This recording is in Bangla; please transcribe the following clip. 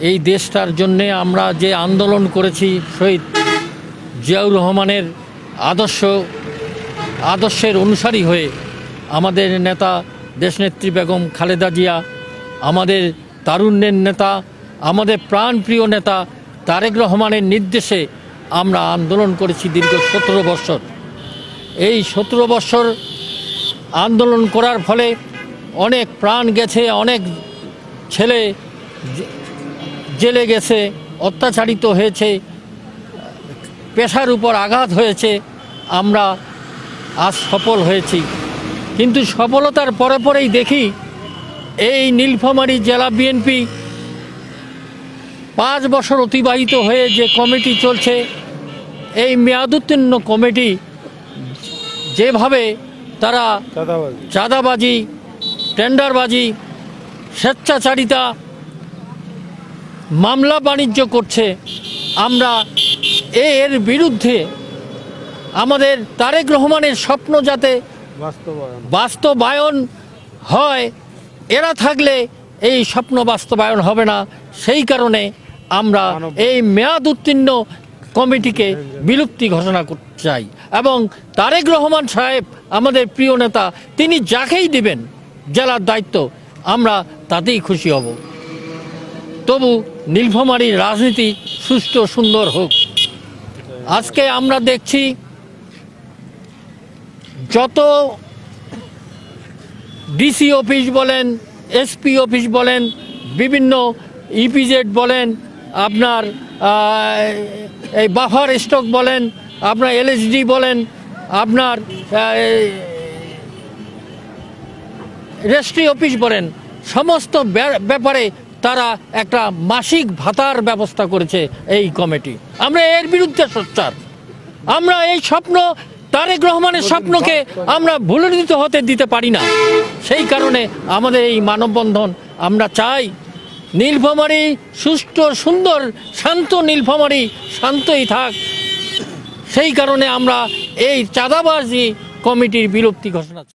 এই দেশটার জন্যে আমরা যে আন্দোলন করেছি, শহীদ জিয়াউর রহমানের আদর্শের অনুসারী হয়ে আমাদের নেতা দেশনেত্রী বেগম খালেদা জিয়া, আমাদের তারুণ্যের নেতা, আমাদের প্রাণপ্রিয় নেতা তারেক রহমানের নির্দেশে আমরা আন্দোলন করেছি দীর্ঘ 17 বছর। এই 17 বছর আন্দোলন করার ফলে অনেক প্রাণ গেছে, অনেক ছেলে জেলে গেছে, অত্যাচারিত হয়েছে, পেশার উপর আঘাত হয়েছে। আমরা আজ সফল হয়েছি, কিন্তু সফলতার পরে পরেই দেখি এই নীলফামারী জেলা বিএনপি 5 বছর অতিবাহিত হয়ে যে কমিটি চলছে, এই মেয়াদোত্তীর্ণ কমিটি যেভাবে তারা চাঁদাবাজি, টেন্ডারবাজি, স্বেচ্ছাচারিতা, মামলা বাণিজ্য করছে, আমরা এর বিরুদ্ধে আমাদের তারেক রহমানের স্বপ্ন যাতে বাস্তবায়ন হয়, এরা থাকলে এই স্বপ্ন বাস্তবায়ন হবে না। সেই কারণে আমরা এই মেয়াদ উত্তীর্ণ কমিটিকে বিলুপ্তি ঘোষণা করতে চাই এবং তারেক রহমান সাহেব আমাদের প্রিয় নেতা, তিনি যাকেই দিবেন জেলার দায়িত্ব আমরা তাতেই খুশি হব। তবু নীলফামারীর রাজনীতি সুষ্ঠু সুন্দর হোক। আজকে আমরা দেখছি যত ডিসি অফিস বলেন, এসপি অফিস বলেন, বিভিন্ন ইপিজেড বলেন, আপনার এই বাফার স্টক বলেন, আপনার এলএসডি বলেন, আপনার রেজিস্ট্রি অফিস বলেন, সমস্ত ব্যাপারে তারা একটা মাসিক ভাতার ব্যবস্থা করেছে এই কমিটি। আমরা এর বিরুদ্ধে সোচ্চার। আমরা এই স্বপ্ন, তারেক রহমানের স্বপ্নকে আমরা ভুলুণ্ঠিত হতে দিতে পারি না। সেই কারণে আমাদের এই মানববন্ধন। আমরা চাই নীলফামারী সুষ্ঠু সুন্দর শান্ত, নীলফামারী শান্তই থাক। সেই কারণে আমরা এই চাঁদাবাজি কমিটির বিলুপ্তি ঘোষণা